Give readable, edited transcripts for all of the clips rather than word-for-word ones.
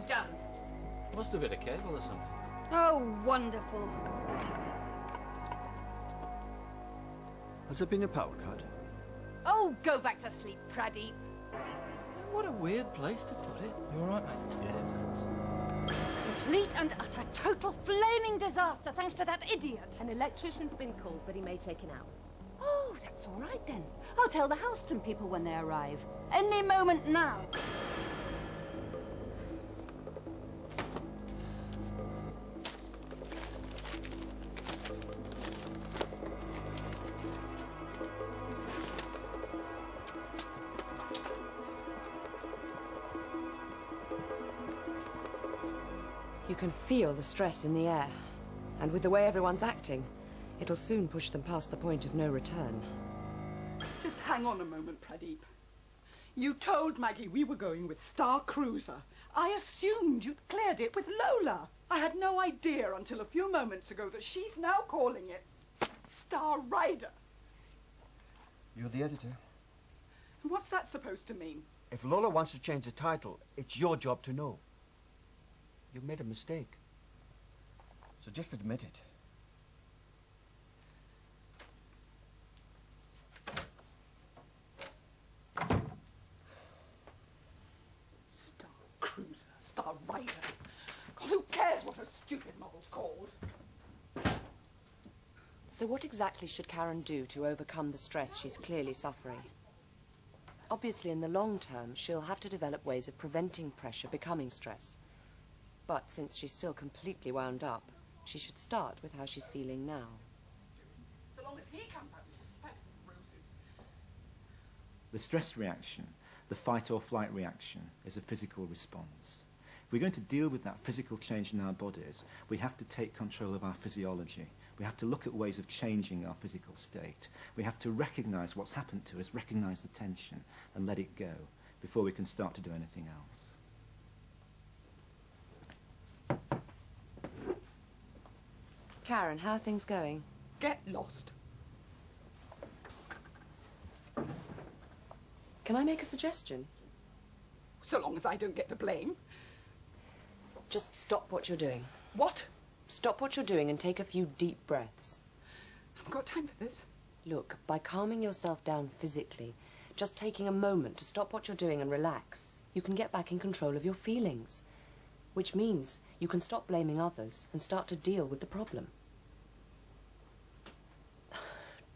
done? Must have hit a cable or something. Oh, wonderful. Has there been a power cut? Oh, go back to sleep, Pradeep. What a weird place to put it. You all right, mate? Yes. Complete and utter total flaming disaster thanks to that idiot. An electrician's been called, but he may take an hour. Oh, that's all right then. I'll tell the Halston people when they arrive. Any moment now. You can feel the stress in the air. And with the way everyone's acting, it'll soon push them past the point of no return. Just hang on a moment, Pradeep. You told Maggie we were going with Star Cruiser. I assumed you'd cleared it with Lola. I had no idea until a few moments ago that she's now calling it Star Rider. You're the editor. And what's that supposed to mean? If Lola wants to change the title, it's your job to know. You've made a mistake. So just admit it. Star Cruiser, Star Rider. God, who cares what a stupid novel's called? So what exactly should Karen do to overcome the stress she's clearly suffering? Obviously, in the long term, she'll have to develop ways of preventing pressure becoming stress. But since she's still completely wound up, she should start with how she's feeling now. So long as he comes out smelling roses. The stress reaction, the fight or flight reaction, is a physical response. If we're going to deal with that physical change in our bodies, we have to take control of our physiology. We have to look at ways of changing our physical state. We have to recognise what's happened to us, recognise the tension, and let it go before we can start to do anything else. Karen, how are things going? Get lost. Can I make a suggestion? So long as I don't get the blame. Just stop what you're doing. What? Stop what you're doing and take a few deep breaths. I haven't got time for this. Look, by calming yourself down physically, just taking a moment to stop what you're doing and relax, you can get back in control of your feelings. Which means you can stop blaming others and start to deal with the problem.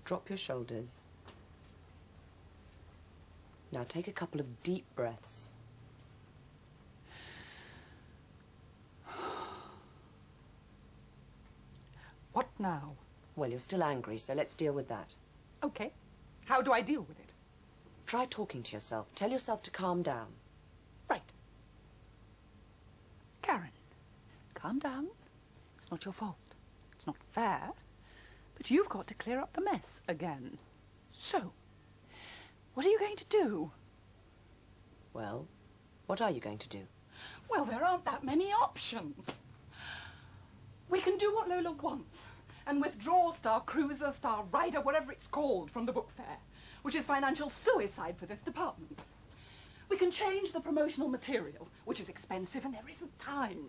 Drop your shoulders. Now take a couple of deep breaths. What now? Well, you're still angry, so let's deal with that. Okay. How do I deal with it? Try talking to yourself. Tell yourself to calm down. Right. Karen, calm down. It's not your fault. It's not fair. But you've got to clear up the mess again. So, what are you going to do? Well, what are you going to do? Well, there aren't that many options. We can do what Lola wants and withdraw Star Cruiser, Star Rider, whatever it's called, from the book fair, which is financial suicide for this department. We can change the promotional material, which is expensive and there isn't time.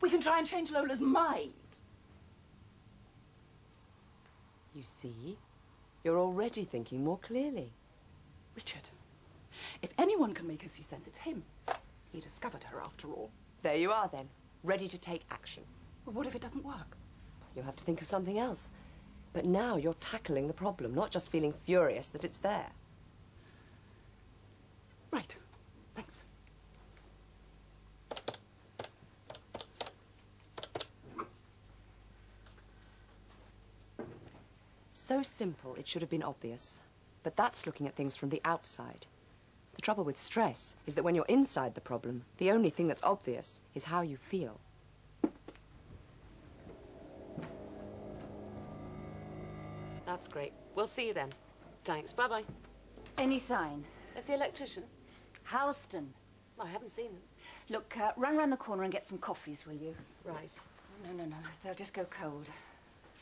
We can try and change Lola's mind. You see, you're already thinking more clearly. Richard, if anyone can make her see sense, it's him. He discovered her after all. There you are then, ready to take action. Well, what if it doesn't work? You'll have to think of something else. But now you're tackling the problem, not just feeling furious that it's there. Right. Thanks. So simple, it should have been obvious. But that's looking at things from the outside. The trouble with stress is that when you're inside the problem, the only thing that's obvious is how you feel. That's great. We'll see you then. Thanks. Bye-bye. Any sign? Of the electrician? Halston. I haven't seen them. Look, run round the corner and get some coffees, will you? Right. No. They'll just go cold.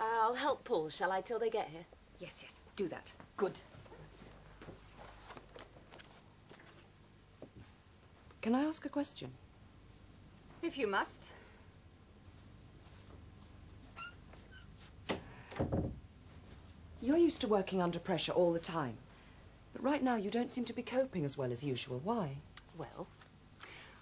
I'll help Paul, shall I, till they get here? Yes. Do that. Good. Can I ask a question? If you must. You're used to working under pressure all the time. But right now you don't seem to be coping as well as usual. Why? Well,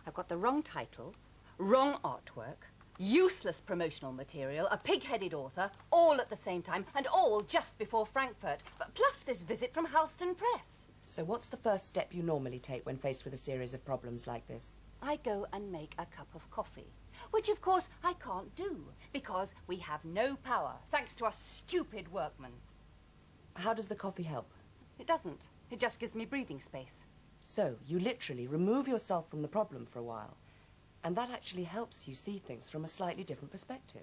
I've got the wrong title, wrong artwork, useless promotional material, a pig-headed author, all at the same time, and all just before Frankfurt, but plus this visit from Halston Press. So what's the first step you normally take when faced with a series of problems like this? I go and make a cup of coffee, which of course I can't do, because we have no power, thanks to our stupid workmen. How does the coffee help? It doesn't. It just gives me breathing space. So you literally remove yourself from the problem for a while, and that actually helps you see things from a slightly different perspective.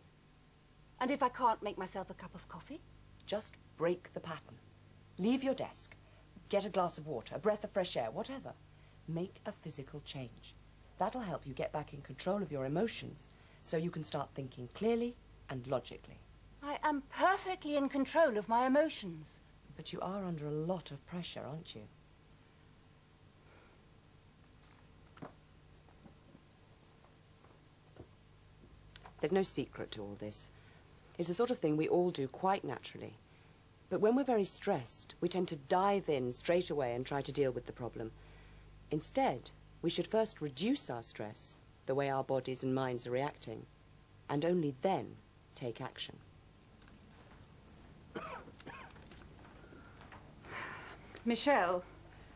And if I can't make myself a cup of coffee? Just break the pattern. Leave your desk. Get a glass of water, a breath of fresh air, whatever. Make a physical change. That'll help you get back in control of your emotions, so you can start thinking clearly and logically. I am perfectly in control of my emotions. But you are under a lot of pressure, aren't you? There's no secret to all this. It's the sort of thing we all do quite naturally. But when we're very stressed, we tend to dive in straight away and try to deal with the problem. Instead, we should first reduce our stress, the way our bodies and minds are reacting, and only then take action. Michelle,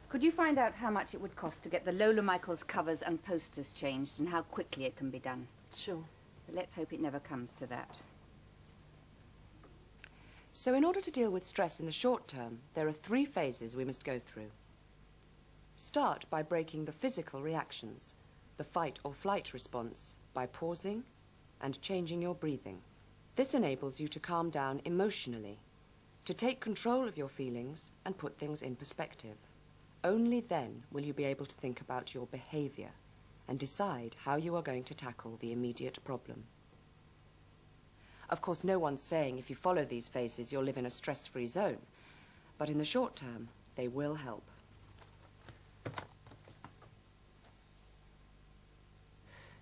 could you find out how much it would cost to get the Lola Michaels covers and posters changed and how quickly it can be done? Sure. But let's hope it never comes to that. So in order to deal with stress in the short term, there are 3 phases we must go through. Start by breaking the physical reactions, the fight or flight response, by pausing and changing your breathing. This enables you to calm down emotionally, to take control of your feelings and put things in perspective. Only then will you be able to think about your behavior and decide how you are going to tackle the immediate problem. Of course, no one's saying if you follow these phases, you'll live in a stress-free zone. But in the short term, they will help.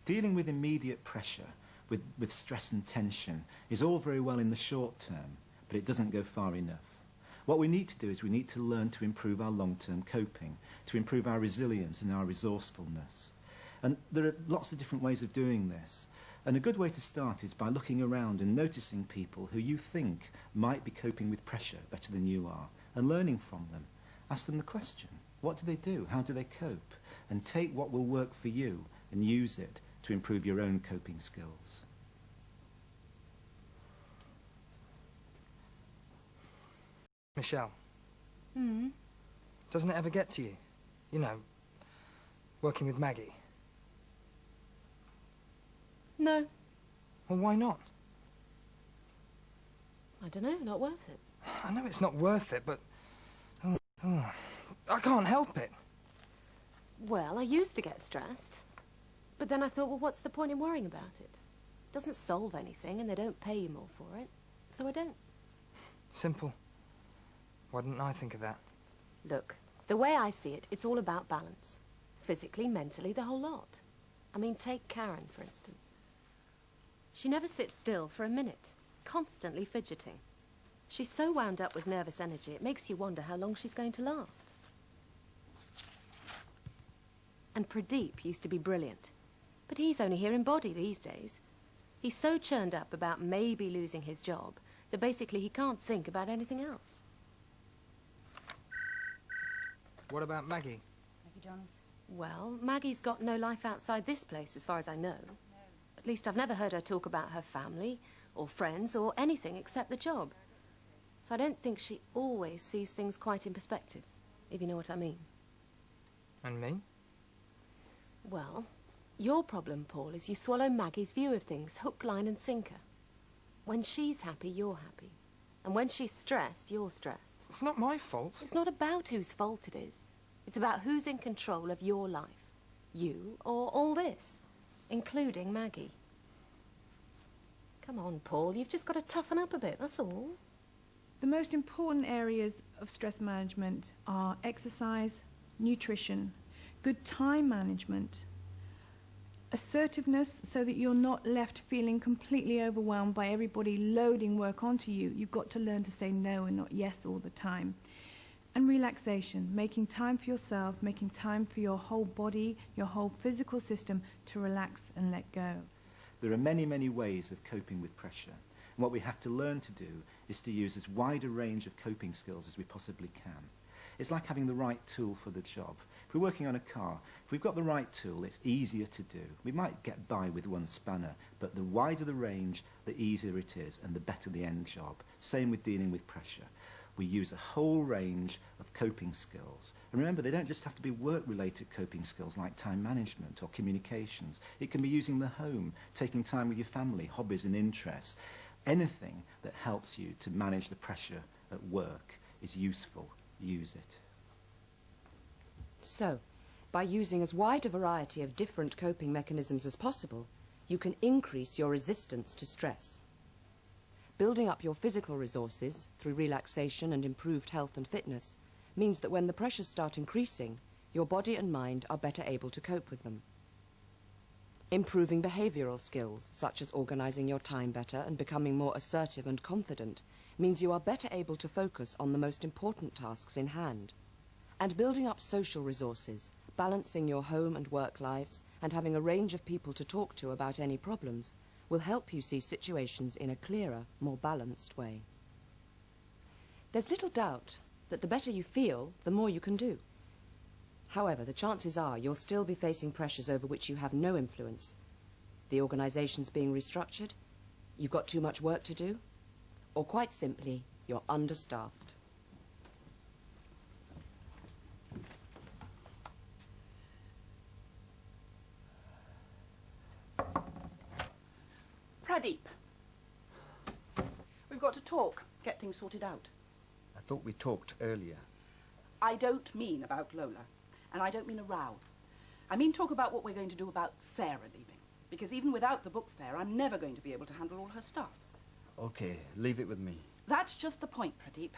Dealing with immediate pressure, with stress and tension, is all very well in the short term, but it doesn't go far enough. What we need to do is we need to learn to improve our long-term coping, to improve our resilience and our resourcefulness. And there are lots of different ways of doing this. And a good way to start is by looking around and noticing people who you think might be coping with pressure better than you are, and learning from them. Ask them the question, what do they do? How do they cope? And take what will work for you and use it to improve your own coping skills. Michelle. Doesn't it ever get to you? You know, working with Maggie? No. Well, why not? I don't know, not worth it. I know it's not worth it, but... I can't help it. Well, I used to get stressed. But then I thought, well, what's the point in worrying about it? It doesn't solve anything, and they don't pay you more for it. So I don't. Simple. Why didn't I think of that? Look, the way I see it, it's all about balance. Physically, mentally, the whole lot. I mean, take Karen, for instance. She never sits still for a minute, constantly fidgeting. She's so wound up with nervous energy, it makes you wonder how long she's going to last. And Pradeep used to be brilliant, but he's only here in body these days. He's so churned up about maybe losing his job that basically he can't think about anything else. What about Maggie? Maggie Johns? Well, Maggie's got no life outside this place, as far as I know. At least I've never heard her talk about her family, or friends, or anything except the job. So I don't think she always sees things quite in perspective, if you know what I mean. And me? Well, your problem, Paul, is you swallow Maggie's view of things, hook, line and sinker. When she's happy, you're happy. And when she's stressed, you're stressed. It's not my fault. It's not about whose fault it is. It's about who's in control of your life. You or all this, including Maggie. Come on, Paul, you've just got to toughen up a bit, that's all. The most important areas of stress management are exercise, nutrition, good time management, assertiveness so that you're not left feeling completely overwhelmed by everybody loading work onto you. You've got to learn to say no and not yes all the time. And relaxation, making time for yourself, making time for your whole body, your whole physical system to relax and let go. There are many, many ways of coping with pressure. And what we have to learn to do is to use as wide a range of coping skills as we possibly can. It's like having the right tool for the job. If we're working on a car, if we've got the right tool, it's easier to do. We might get by with one spanner, but the wider the range, the easier it is, and the better the end job. Same with dealing with pressure. We use a whole range of coping skills. And remember, they don't just have to be work-related coping skills like time management or communications. It can be using the home, taking time with your family, hobbies and interests. Anything that helps you to manage the pressure at work is useful. Use it. So, by using as wide a variety of different coping mechanisms as possible, you can increase your resistance to stress. Building up your physical resources through relaxation and improved health and fitness means that when the pressures start increasing, your body and mind are better able to cope with them. Improving behavioral skills, such as organizing your time better and becoming more assertive and confident, means you are better able to focus on the most important tasks in hand. And building up social resources, balancing your home and work lives, and having a range of people to talk to about any problems, will help you see situations in a clearer, more balanced way. There's little doubt that the better you feel, the more you can do. However, the chances are you'll still be facing pressures over which you have no influence. The organisation's being restructured, you've got too much work to do, or quite simply, you're understaffed. Pradeep, we've got to talk, get things sorted out. I thought we talked earlier. I don't mean about Lola, and I don't mean a row. I mean talk about what we're going to do about Sarah leaving. Because even without the book fair, I'm never going to be able to handle all her stuff. Okay, leave it with me. That's just the point, Pradeep.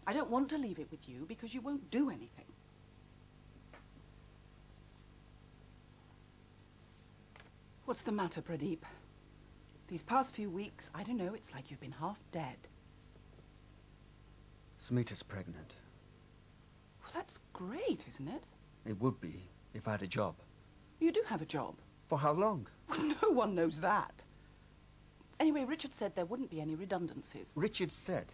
I don't want to leave it with you because you won't do anything. What's the matter, Pradeep? These past few weeks, I don't know, it's like you've been half dead. Smita's pregnant. Well, that's great, isn't it? It would be if I had a job. You do have a job. For how long? Well, no one knows that. Anyway, Richard said there wouldn't be any redundancies. Richard said.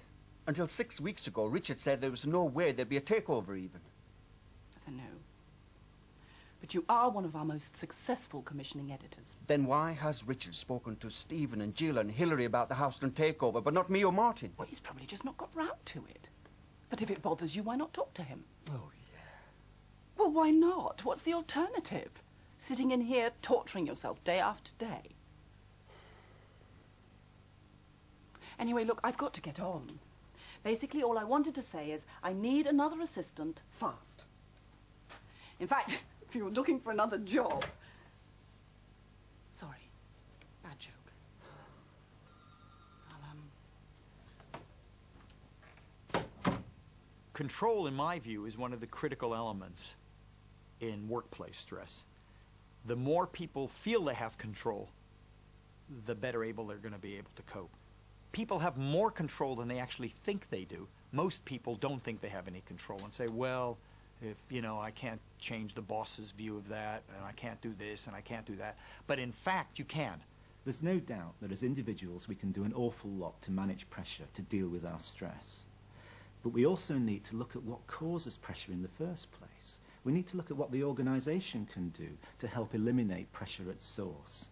Until 6 weeks ago, Richard said there was no way there'd be a takeover even. That's a no. But you are one of our most successful commissioning editors. Then why has Richard spoken to Stephen and Jill and Hilary about the Houston takeover, but not me or Martin? Well, he's probably just not got round to it. But if it bothers you, why not talk to him? Oh, yeah. Well, why not? What's the alternative? Sitting in here torturing yourself day after day. Anyway, look, I've got to get on. Basically, all I wanted to say is I need another assistant fast. In fact, if you're looking for another job... Sorry, bad joke. Control, in my view, is one of the critical elements in workplace stress. The more people feel they have control, the better able they're going to be able to cope. People have more control than they actually think they do. Most people don't think they have any control and say, well, if, you know, I can't change the boss's view of that, and I can't do this, and I can't do that. But in fact, you can. There's no doubt that as individuals we can do an awful lot to manage pressure, to deal with our stress. But we also need to look at what causes pressure in the first place. We need to look at what the organisation can do to help eliminate pressure at source.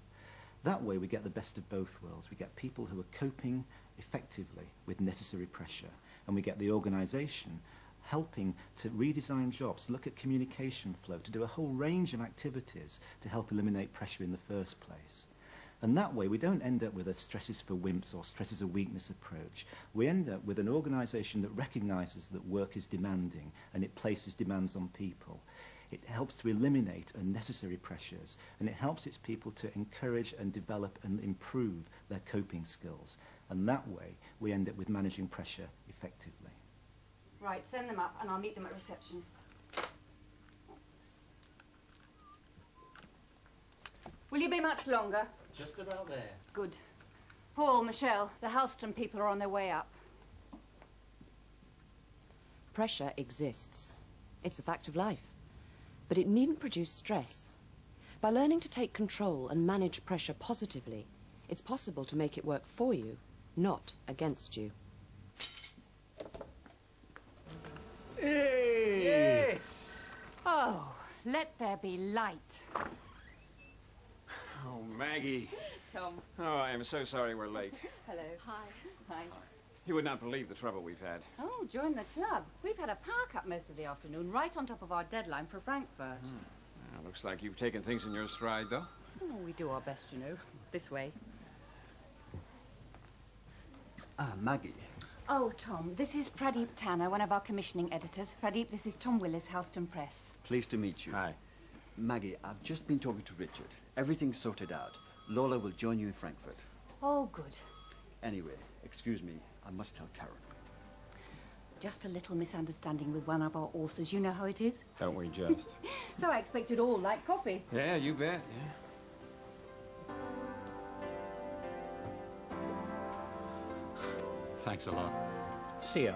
That way we get the best of both worlds. We get people who are coping effectively with necessary pressure, and we get the organisation helping to redesign jobs, look at communication flow, to do a whole range of activities to help eliminate pressure in the first place. And that way we don't end up with a stress is for wimps or stress is a weakness approach. We end up with an organisation that recognises that work is demanding and it places demands on people. It helps to eliminate unnecessary pressures, and it helps its people to encourage and develop and improve their coping skills. And that way we end up with managing pressure effectively. Right, send them up and I'll meet them at reception. Will you be much longer? Just about there. Good. Paul, Michelle, the Halston people are on their way up. Pressure exists. It's a fact of life. But it needn't produce stress. By learning to take control and manage pressure positively, it's possible to make it work for you, not against you. Hey! Yes! Oh, let there be light. Oh, Maggie. Tom. Oh, I am so sorry we're late. Hello. Hi. Hi. You would not believe the trouble we've had. Oh, join the club. We've had a park up most of the afternoon, right on top of our deadline for Frankfurt. Well, looks like you've taken things in your stride, though. Oh, we do our best, you know. This way. Ah, Maggie. Oh, Tom, this is Pradeep Tanner, one of our commissioning editors. Pradeep, this is Tom Willis, Halston Press. Pleased to meet you. Hi. Maggie, I've just been talking to Richard. Everything's sorted out. Lola will join you in Frankfurt. Oh, good. Anyway, excuse me, I must tell Karen. Just a little misunderstanding with one of our authors. You know how it is? Don't we just? So I expect you'd all like coffee. Yeah, you bet, yeah. Thanks a lot. See ya.